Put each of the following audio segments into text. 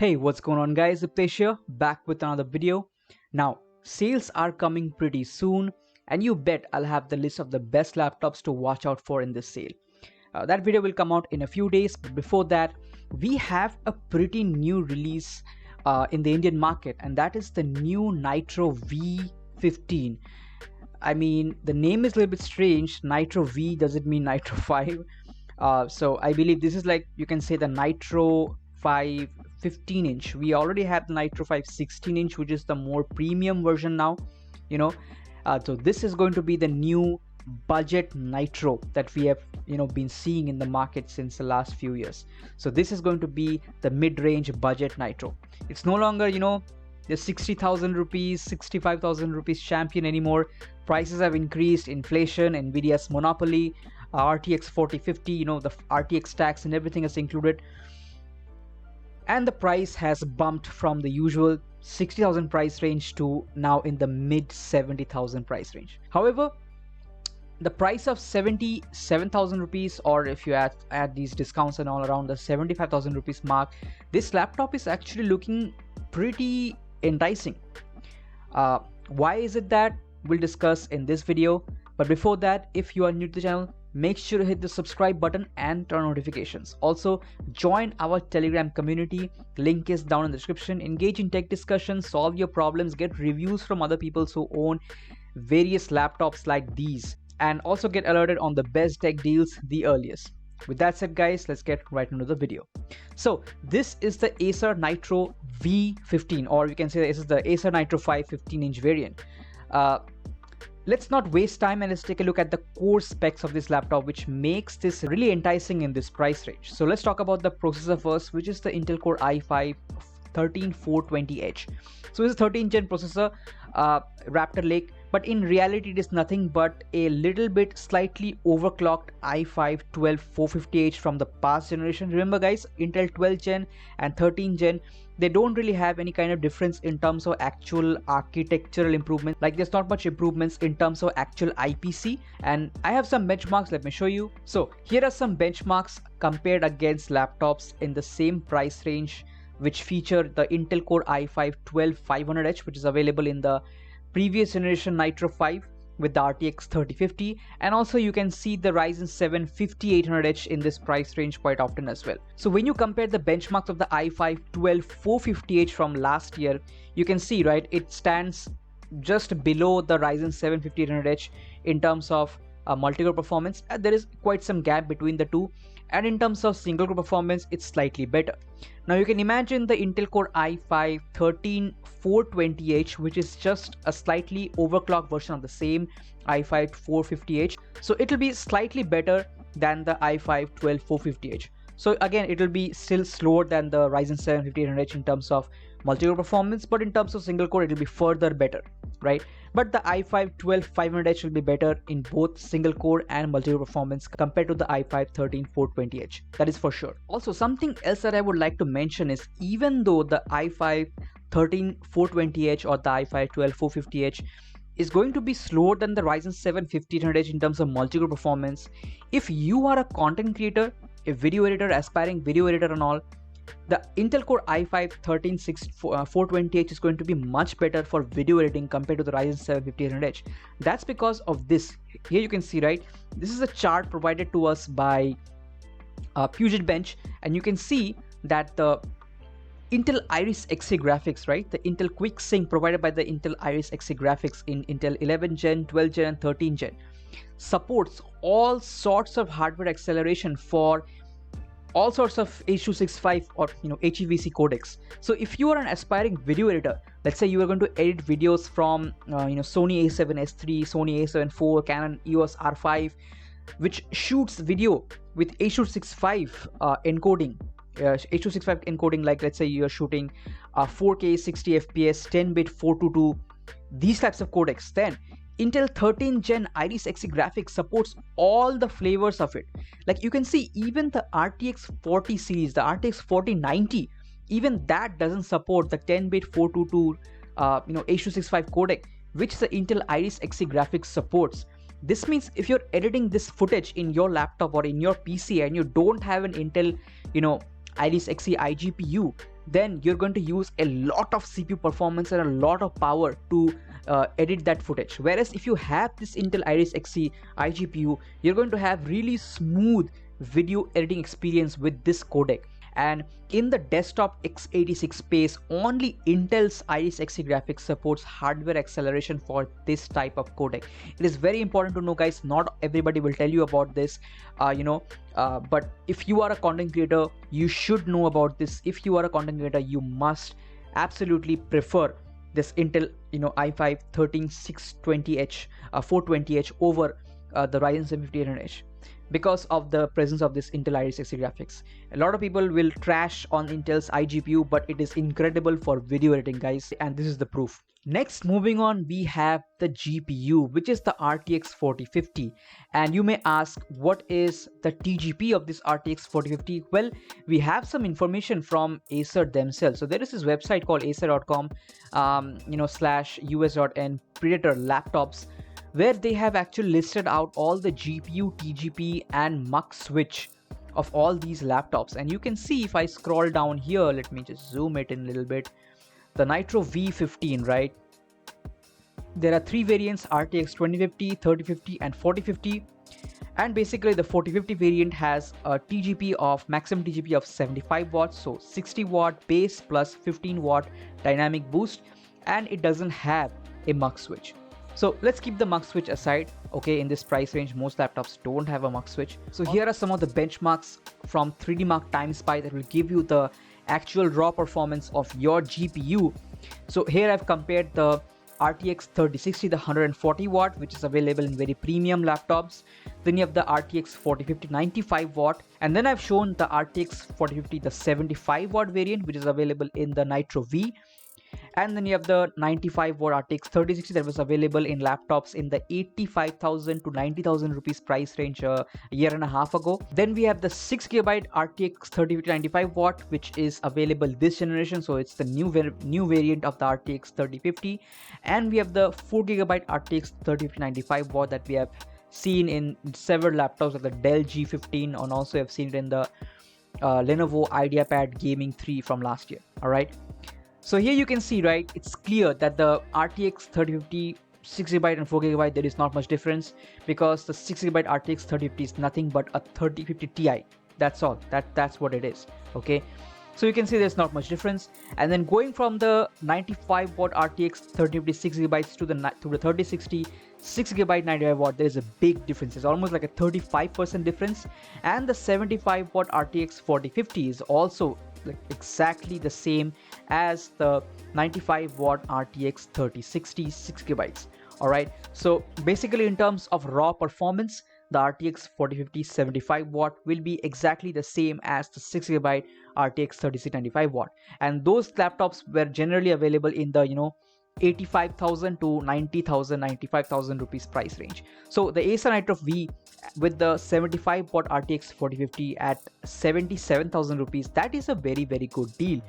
Hey, what's going on guys? Victus here, back with another video. Now, sales are coming pretty soon and you bet I'll have the list of the best laptops to watch out for in this sale. That video will come out in a few days, but before that, we have a pretty new release in the Indian market, and that is the new Nitro V15. I mean, the name is a little bit strange. Nitro V, does it mean Nitro 5? So I believe this is like, you can say, the Nitro 5 15-inch. We already have the Nitro 5 16-inch, which is the more premium version now, so this is going to be the new budget Nitro that we have been seeing in the market since the last few years. So this is going to be the mid-range budget Nitro. It's no longer the 60,000 rupees 65,000 rupees champion anymore. Prices have increased, inflation, Nvidia's monopoly, RTX 4050, the RTX tax and everything is included, and the price has bumped from the usual 60,000 price range to now in the mid 70,000 price range. However, the price of 77,000 rupees, or if you add these discounts and all, around the 75,000 rupees mark, this laptop is actually looking pretty enticing. Why is it that? We'll discuss in this video. But before that, if you are new to the channel, make sure to hit the subscribe button and turn on notifications. Also, join our Telegram community. Link is down in the description. Engage in tech discussions, solve your problems, get reviews from other people who own various laptops like these, and also get alerted on the best tech deals the earliest. With that said, guys, let's get right into the video. So this is the Acer Nitro V15, or you can say this is the Acer Nitro 5 15-inch variant. Let's not waste time and let's take a look at the core specs of this laptop, which makes this really enticing in this price range. So let's talk about the processor first, which is the Intel Core i5 13420H. So it's a 13th gen processor, Raptor Lake, but in reality it is nothing but a little bit slightly overclocked i5 12450H from the past generation. Remember guys, Intel 12 gen and 13 gen, they don't really have any kind of difference in terms of actual architectural improvement. Like, there's not much improvements in terms of actual IPC, and I have some benchmarks. Let me show you. So here are some benchmarks compared against laptops in the same price range which feature the Intel Core i5 12500H, which is available in the previous generation Nitro 5 with the RTX 3050, and also you can see the Ryzen 7 5800H in this price range quite often as well. So when you compare the benchmarks of the i5 12450H from last year, you can see, right, it stands just below the Ryzen 7 5800H in terms of multi-core performance. There is quite some gap between the two, and in terms of single core performance, it's slightly better. Now you can imagine the Intel Core i5 13420H, which is just a slightly overclocked version of the same i5 450H. So it will be slightly better than the i5 12450H. So again, it will be still slower than the Ryzen 7 5800H in terms of multi-core performance, but in terms of single core, it will be further better, right? But the i5 12500H will be better in both single core and multi-core performance compared to the i5 13420H. That is for sure. Also, something else that I would like to mention is, even though the i5 13420H or the i5 12450H is going to be slower than the Ryzen 7 5800H in terms of multi-core performance, if you are a content creator, a video editor, aspiring video editor and all, the Intel Core i5 13420H is going to be much better for video editing compared to the Ryzen 7 5800H. That's because of this. Here you can see, right, this is a chart provided to us by Puget Bench, and you can see that the Intel Iris Xe graphics, right, the Intel Quick Sync provided by the Intel Iris Xe graphics in Intel 11 gen, 12 gen and 13 gen supports all sorts of hardware acceleration for all sorts of H.265 or HEVC codecs. So if you are an aspiring video editor, let's say you are going to edit videos from Sony a7S III, Sony a7 IV, Canon EOS R5, which shoots video with H.265 encoding, H.265 encoding, like let's say you are shooting 4K 60 FPS 10-bit 422, these types of codecs, then Intel 13 gen Iris Xe graphics supports all the flavors of it. Like, you can see even the RTX 40 series, the RTX 4090, even that doesn't support the 10-bit 422 H.265 codec, which the Intel Iris Xe graphics supports. This means if you're editing this footage in your laptop or in your PC and you don't have an Intel, Iris Xe iGPU, then you're going to use a lot of CPU performance and a lot of power to edit that footage. Whereas if you have this Intel Iris Xe iGPU, you're going to have really smooth video editing experience with this codec. And in the desktop x86 space, only Intel's Iris Xe graphics supports hardware acceleration for this type of codec. It is very important to know, guys. Not everybody will tell you about this, but if you are a content creator, you should know about this. If you are a content creator, you must absolutely prefer this Intel i5 13620H 420H over the Ryzen 7 5800H, because of the presence of this Intel Iris Xe graphics. A lot of people will trash on Intel's iGPU, but it is incredible for video editing, guys, and this is the proof. Next, moving on, we have the GPU, which is the RTX 4050. And you may ask, what is the TGP of this RTX 4050? Well, we have some information from Acer themselves. So there is this website called acer.com /us.n Predator laptops, where they have actually listed out all the GPU, TGP and mux switch of all these laptops. And you can see, if I scroll down here, let me just zoom it in a little bit, the Nitro V15, right? There are three variants: RTX 2050, 3050 and 4050. And basically the 4050 variant has a TGP of maximum TGP of 75 watts, so 60 watt base plus 15 watt dynamic boost, and it doesn't have a mux switch. So let's keep the mux switch aside. Okay, in this price range, most laptops don't have a mux switch. So here are some of the benchmarks from 3D Mark TimeSpy that will give you the actual raw performance of your GPU. So here I've compared the RTX 3060, the 140 watt, which is available in very premium laptops. Then you have the RTX 4050 95 watt, and then I've shown the RTX 4050, the 75 watt variant, which is available in the Nitro V. And then you have the 95 watt RTX 3060 that was available in laptops in the 85,000 to 90,000 rupees price range a year and a half ago. Then we have the 6GB RTX 3050 95 watt, which is available this generation, so it's the new variant of the RTX 3050. And we have the 4GB RTX 3050 95 watt that we have seen in several laptops like the Dell G15, and also have seen it in the Lenovo IdeaPad Gaming 3 from last year. Alright, so here you can see, right, it's clear that the RTX 3050 6GB and 4GB, there is not much difference, because the 6GB RTX 3050 is nothing but a 3050 Ti. That's all. That's what it is. Okay, so you can see there's not much difference. And then going from the 95 watt RTX 3050 6GB to the 3060 6GB 95 watt, there is a big difference. It's almost like a 35% difference. And the 75 watt RTX 4050 is also like exactly the same as the 95 watt RTX 3060 6GB. Alright, so basically in terms of raw performance, the RTX 4050 75 watt will be exactly the same as the 6GB RTX 3095 watt, and those laptops were generally available in the 85,000 to 90,000 95,000 rupees price range. So the Acer Nitro V with the 75 watt RTX 4050 at 77,000 rupees, that is a very good deal.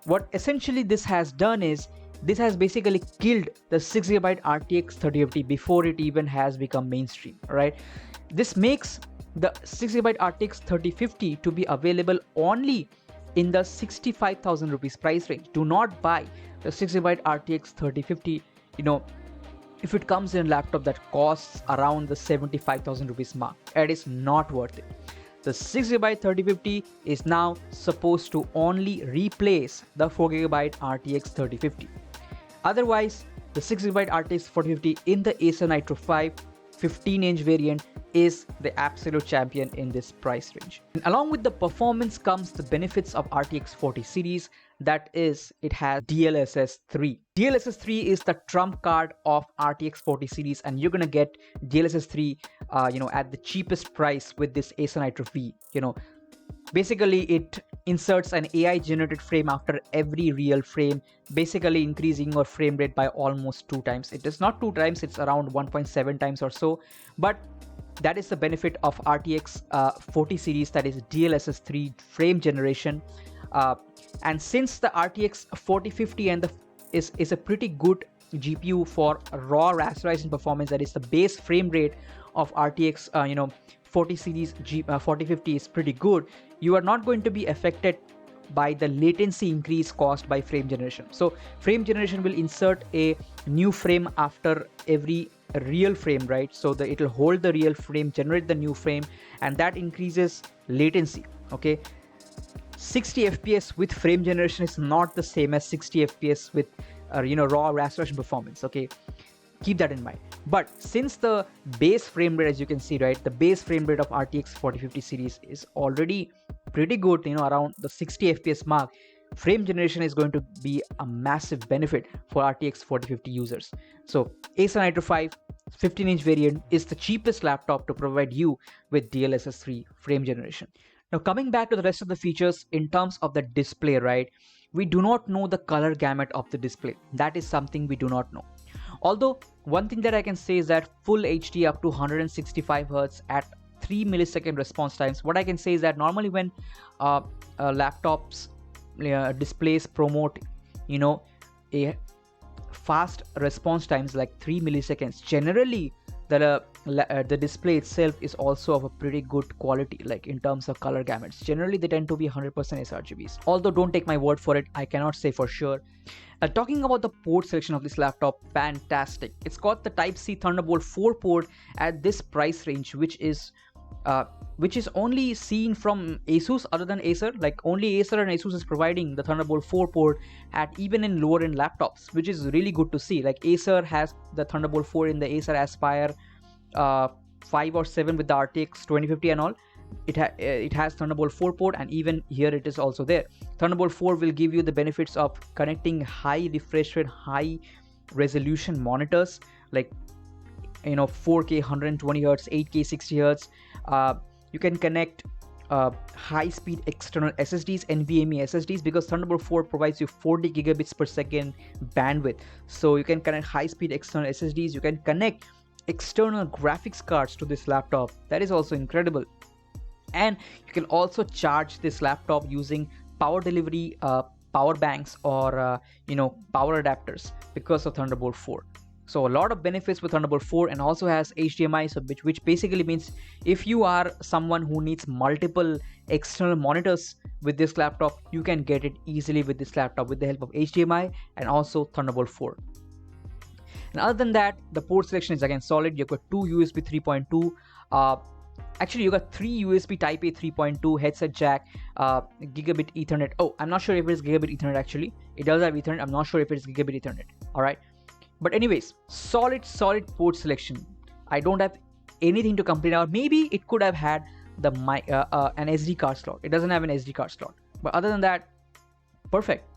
What essentially this has done is, this has basically killed the 6GB RTX 3050 before it even has become mainstream. Right, this makes the 6GB RTX 3050 to be available only in the 65,000 rupees price range. Do not buy the 6GB RTX 3050 if it comes in a laptop that costs around the 75,000 rupees mark. It is not worth it. The 6GB 3050 is now supposed to only replace the 4GB RTX 3050. Otherwise, the 6GB RTX 4050 in the Acer Nitro V 15-inch variant is the absolute champion in this price range. And along with the performance comes the benefits of RTX 40 series. That is, it has DLSS 3. DLSS 3 is the trump card of RTX 40 series, and you're gonna get DLSS 3 at the cheapest price with this Acer Nitro V. Basically it inserts an AI generated frame after every real frame, basically increasing your frame rate by almost 2 times. It is not 2 times, it's around 1.7 times or so, but that is the benefit of RTX 40 series, that is DLSS 3 frame generation. And since the RTX 4050 is a pretty good GPU for raw rasterization performance, that is the base frame rate of RTX 40 series 4050 is pretty good, you are not going to be affected by the latency increase caused by frame generation. So frame generation will insert a new frame after every real frame, right? So that it will hold the real frame, generate the new frame, and that increases latency. Okay, 60 fps with frame generation is not the same as 60 fps with raw resolution performance. Okay, keep that in mind. But since the base frame rate, as you can see, right, the base frame rate of RTX 4050 series is already pretty good, around the 60 fps mark, frame generation is going to be a massive benefit for RTX 4050 users. So Acer Nitro V 15-inch variant is the cheapest laptop to provide you with DLSS 3 frame generation. Now coming back to the rest of the features in terms of the display, right, we do not know the color gamut of the display. That is something we do not know. Although one thing that I can say is that full HD up to 165 Hz at 3 millisecond response times. What I can say is that normally when laptops displays promote a fast response times like 3 milliseconds, generally the display itself is also of a pretty good quality, like in terms of color gamuts. Generally they tend to be 100% sRGBs, although don't take my word for it, I cannot say for sure. Talking about the port selection of this laptop, fantastic. It's got the Type-C Thunderbolt 4 port at this price range, which is only seen from Asus other than Acer. Like only Acer and Asus is providing the Thunderbolt 4 port at even in lower end laptops, which is really good to see. Like Acer has the Thunderbolt 4 in the Acer Aspire 5 or 7 with the RTX 2050 and all. It has Thunderbolt 4 port, and even here it is also there. Thunderbolt 4 will give you the benefits of connecting high refresh rate, high resolution monitors like 4K 120 Hz, 8K 60 Hz. You can connect high speed external SSDs, NVMe SSDs, because Thunderbolt 4 provides you 40 gigabits per second bandwidth. So you can connect high speed external SSDs. You can connect external graphics cards to this laptop. That is also incredible. And you can also charge this laptop using power delivery power banks or power adapters because of Thunderbolt 4. So a lot of benefits with Thunderbolt 4, and also has HDMI, so which basically means if you are someone who needs multiple external monitors with this laptop, you can get it easily with this laptop with the help of HDMI and also Thunderbolt 4. And other than that, the port selection is again solid. You've got 2 USB 3.2. Actually, you got 3 USB Type A 3.2, headset jack, gigabit Ethernet. Oh, I'm not sure if it's gigabit Ethernet actually. It does have Ethernet. I'm not sure if it's gigabit Ethernet. All right. But anyways, solid port selection. I don't have anything to complain about. Maybe it could have had the an SD card slot. It doesn't have an SD card slot. But other than that, perfect.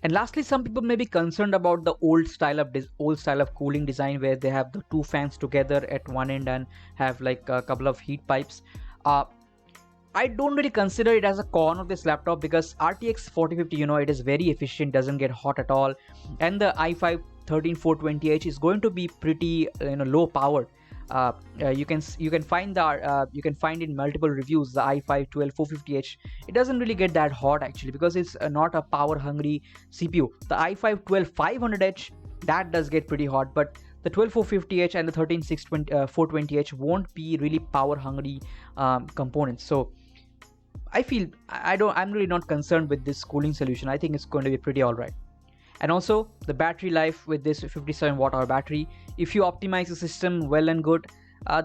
And lastly, some people may be concerned about the old style of cooling design, where they have the 2 fans together at one end and have like a couple of heat pipes. I don't really consider it as a con of this laptop, because RTX 4050, it is very efficient, doesn't get hot at all, and the i5 13420H is going to be pretty low powered. You can find in multiple reviews the i5 12450H. It doesn't really get that hot actually, because it's not a power hungry CPU. The i5 12500H, that does get pretty hot, but the 12450H and the 13620H won't be really power hungry components. So I feel I'm really not concerned with this cooling solution. I think it's going to be pretty alright. And also the battery life with this 57 watt hour battery, if you optimize the system well and good,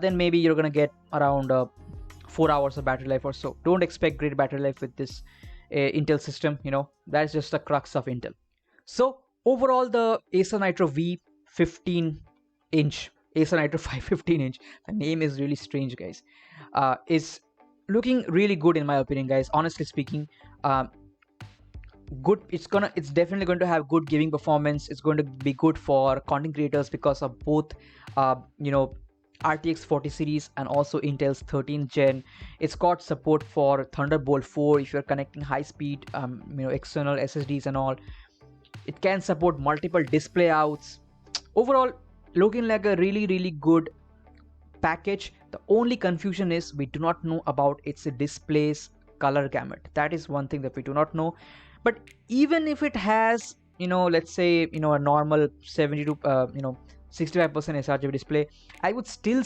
then maybe you're gonna get around 4 hours of battery life or so. Don't expect great battery life with this Intel system. That's just the crux of Intel. So overall, the Acer Nitro V 15-inch, Acer Nitro V 15-inch, the name is really strange, guys, is looking really good in my opinion, guys. Honestly speaking, good. It's definitely going to have good gaming performance. It's going to be good for content creators because of both RTX 40 series and also Intel's 13th gen. It's got support for Thunderbolt 4 if you're connecting high speed external SSDs and all. It can support multiple display outs. Overall, looking like a really good package. The only confusion is we do not know about its display's color gamut. That is one thing that we do not know. But even if it has, let's say, a normal 70 to 65% sRGB display, I would still,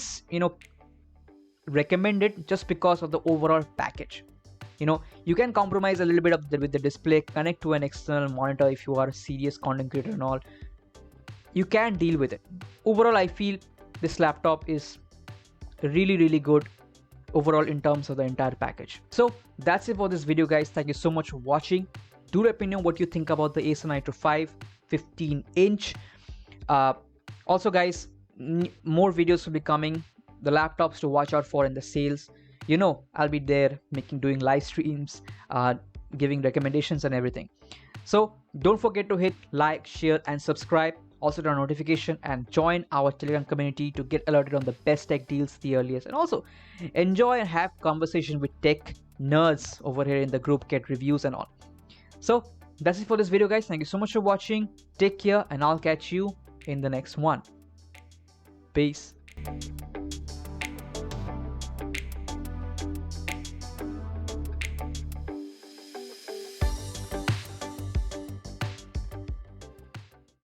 recommend it just because of the overall package. You can compromise a little bit with the display, connect to an external monitor if you are a serious content creator and all. You can deal with it. Overall, I feel this laptop is really good overall in terms of the entire package. So that's it for this video, guys. Thank you so much for watching. Do let me know what you think about the Acer Nitro V 15-inch. Also, guys, more videos will be coming. The laptops to watch out for in the sales. I'll be there doing live streams, giving recommendations and everything. So don't forget to hit like, share and subscribe. Also turn on notification and join our Telegram community to get alerted on the best tech deals the earliest. And also enjoy and have conversation with tech nerds over here in the group, get reviews and all. So that's it for this video, guys. Thank you so much for watching. Take care and I'll catch you in the next one. Peace.